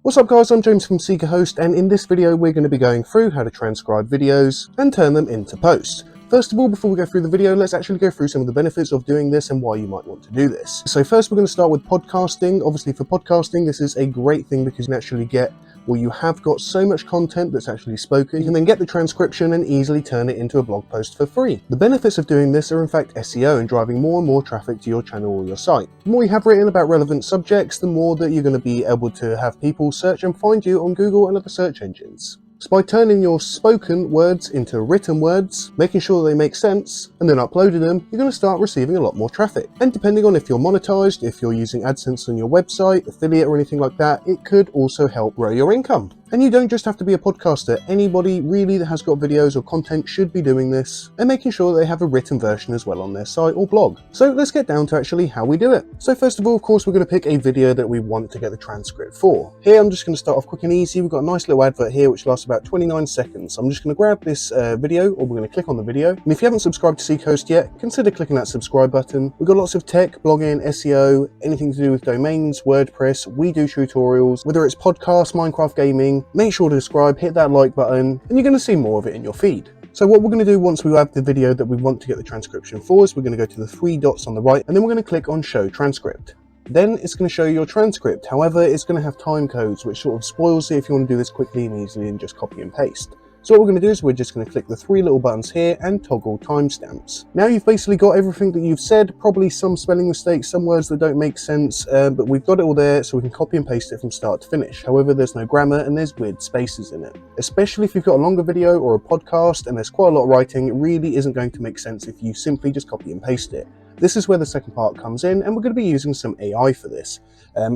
What's up guys, I'm James from SeekaHost, and in this video we're going to be going through how to transcribe videos and turn them into posts. First of all, before we go through the video, let's actually go through some of the benefits of doing this and why you might want to do this. So first we're going to start with podcasting. Obviously for podcasting this is a great thing because you can actually get, well, you have got so much content that's actually spoken, you can then get the transcription and easily turn it into a blog post for free. The benefits of doing this are in fact SEO and driving more and more traffic to your channel or your site. The more you have written about relevant subjects, the more that you're going to be able to have people search and find you on Google and other search engines. So by turning your spoken words into written words, making sure they make sense, and then uploading them, you're going to start receiving a lot more traffic. And depending on if you're monetized, if you're using AdSense on your website, affiliate or anything like that, it could also help grow your income. And you don't just have to be a podcaster. Anybody really that has got videos or content should be doing this and making sure that they have a written version as well on their site or blog. So let's get down to actually how we do it. So first of all, of course, we're going to pick a video that we want to get the transcript for. Here, I'm just going to start off quick and easy. We've got a nice little advert here, which lasts about 29 seconds. I'm just going to grab this video, or we're going to click on the video. And if you haven't subscribed to SeekaHost yet, consider clicking that subscribe button. We've got lots of tech, blogging, SEO, anything to do with domains, WordPress. We do tutorials, whether it's podcasts, Minecraft gaming. Make sure to subscribe, hit that like button, and you're going to see more of it in your feed. So what we're going to do once we have the video that we want to get the transcription for is we're going to go to the three dots on the right, and then we're going to click on show transcript. Then it's going to show your transcript. However, it's going to have time codes, which sort of spoils it if you want to do this quickly and easily and just copy and paste. So what we're going to do is we're just going to click the three little buttons here and toggle timestamps. Now you've basically got everything that you've said, probably some spelling mistakes, some words that don't make sense, but we've got it all there so we can copy and paste it from start to finish. However, there's no grammar and there's weird spaces in it. Especially if you've got a longer video or a podcast and there's quite a lot of writing, it really isn't going to make sense if you simply just copy and paste it. This is where the second part comes in, and we're going to be using some AI for this.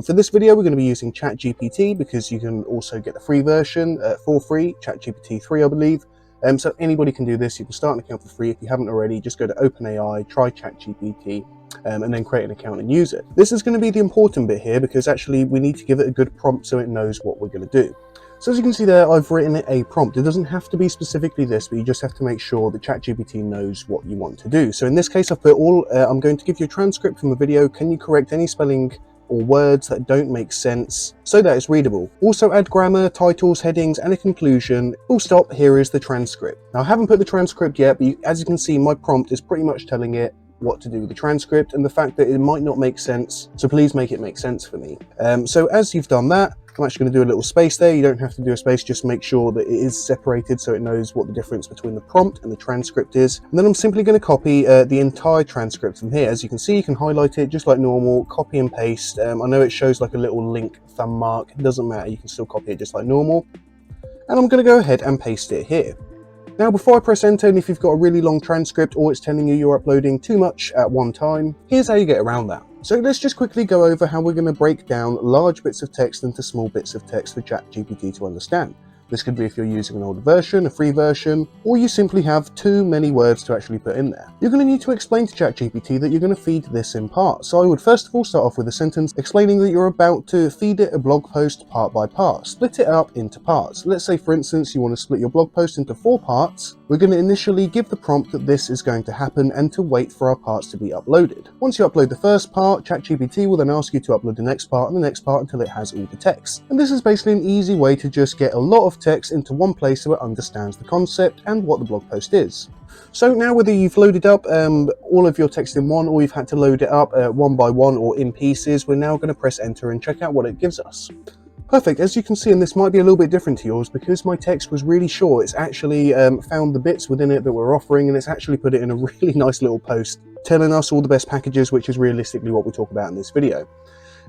For this video, we're going to be using chatgpt because you can also get the free version for free, chatgpt 3, I believe. So anybody can do this. You can start an account for free. If you haven't already, just go to OpenAI, try chatgpt, and then create an account and use it. This is going to be the important bit here because actually we need to give it a good prompt so it knows what we're going to do. So as you can see there, I've written a prompt. It doesn't have to be specifically this, but you just have to make sure that ChatGPT knows what you want to do. So in this case, I've put I'm going to give you a transcript from a video. Can you correct any spelling or words that don't make sense so that it's readable? Also add grammar, titles, headings, and a conclusion. Full stop, here is the transcript. Now I haven't put the transcript yet, but as you can see, my prompt is pretty much telling it what to do with the transcript and the fact that it might not make sense, so please make it make sense for me. So as you've done that, I'm actually going to do a little space there. You don't have to do a space, just make sure that it is separated so it knows what the difference between the prompt and the transcript is. And then I'm simply going to copy the entire transcript from here. As you can see, you can highlight it just like normal, copy and paste. I know it shows like a little link thumb mark. It doesn't matter, you can still copy it just like normal. And I'm going to go ahead and paste it here. Now before I press enter, and if you've got a really long transcript or it's telling you you're uploading too much at one time, here's how you get around that. So let's just quickly go over how we're going to break down large bits of text into small bits of text for ChatGPT to understand. This could be if you're using an older version, a free version, or you simply have too many words to actually put in there. You're going to need to explain to ChatGPT that you're going to feed this in parts. So I would first of all start off with a sentence explaining that you're about to feed it a blog post part by part. Split it up into parts. Let's say, for instance, you want to split your blog post into 4 parts. We're going to initially give the prompt that this is going to happen and to wait for our parts to be uploaded. Once you upload the first part, ChatGPT will then ask you to upload the next part and the next part until it has all the text. And this is basically an easy way to just get a lot of text into one place so it understands the concept and what the blog post is. So now whether you've loaded up all of your text in one or you've had to load it up one by one or in pieces, we're now going to press enter and check out what it gives us. Perfect. As you can see, and this might be a little bit different to yours, because my text was really short, it's actually found the bits within it that we're offering, and it's actually put it in a really nice little post telling us all the best packages, which is realistically what we talk about in this video.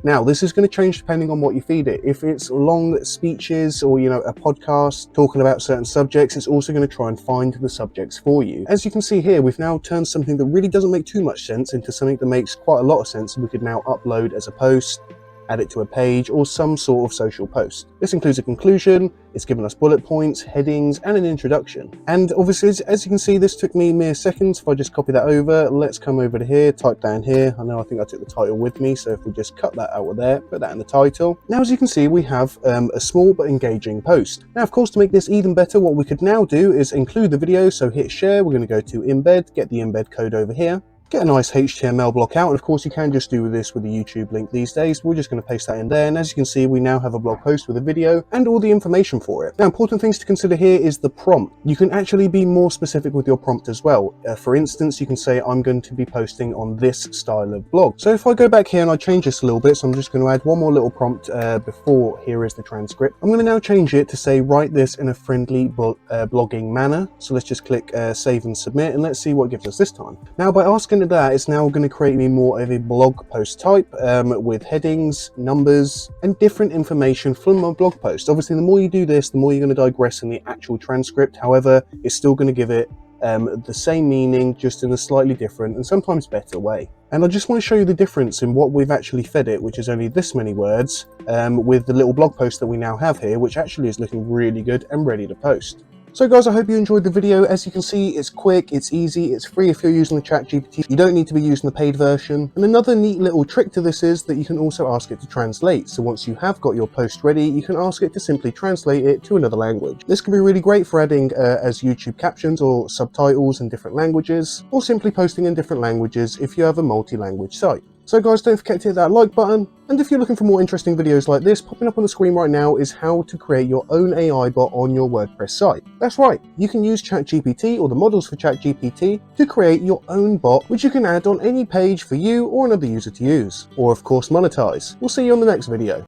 Now, this is going to change depending on what you feed it. If it's long speeches or, a podcast talking about certain subjects, it's also going to try and find the subjects for you. As you can see here, we've now turned something that really doesn't make too much sense into something that makes quite a lot of sense, and we could now upload as a post, add it to a page, or some sort of social post. This includes a conclusion, it's given us bullet points, headings, and an introduction. And obviously, as you can see, this took me mere seconds. If I just copy that over, let's come over to here, type down here. I think I took the title with me, so if we just cut that out of there, put that in the title. Now, as you can see, we have a small but engaging post. Now, of course, to make this even better, what we could now do is include the video, so hit share, we're going to go to embed, get the embed code over here, get a nice HTML block out, and of course you can just do this with a YouTube link these days. We're just going to paste that in there, and as you can see, we now have a blog post with a video and all the information for it. Now, important things to consider here is the prompt. You can actually be more specific with your prompt as well. For instance, you can say, I'm going to be posting on this style of blog. So if I go back here and I change this a little bit, so I'm just going to add one more little prompt before here is the transcript. I'm going to now change it to say, write this in a friendly blogging manner. So let's just click save and submit, and let's see what it gives us this time. Now, by asking it that, it's now going to create me more of a blog post type with headings, numbers, and different information from my blog post. Obviously, the more you do this, the more you're going to digress in the actual transcript. However, it's still going to give it the same meaning, just in a slightly different and sometimes better way. And I just want to show you the difference in what we've actually fed it, which is only this many words, with the little blog post that we now have here, which actually is looking really good and ready to post. So guys, I hope you enjoyed the video. As you can see, it's quick, it's easy, it's free if you're using the chatgpt. You don't need to be using the paid version. And another neat little trick to this is that you can also ask it to translate. So once you have got your post ready, you can ask it to simply translate it to another language. This can be really great for adding as YouTube captions or subtitles in different languages, or simply posting in different languages if you have a multi-language site. So guys, don't forget to hit that like button, and if you're looking for more interesting videos like this, popping up on the screen right now is how to create your own AI bot on your WordPress site. That's right, you can use ChatGPT or the models for ChatGPT to create your own bot, which you can add on any page for you or another user to use, or of course monetize. We'll see you on the next video.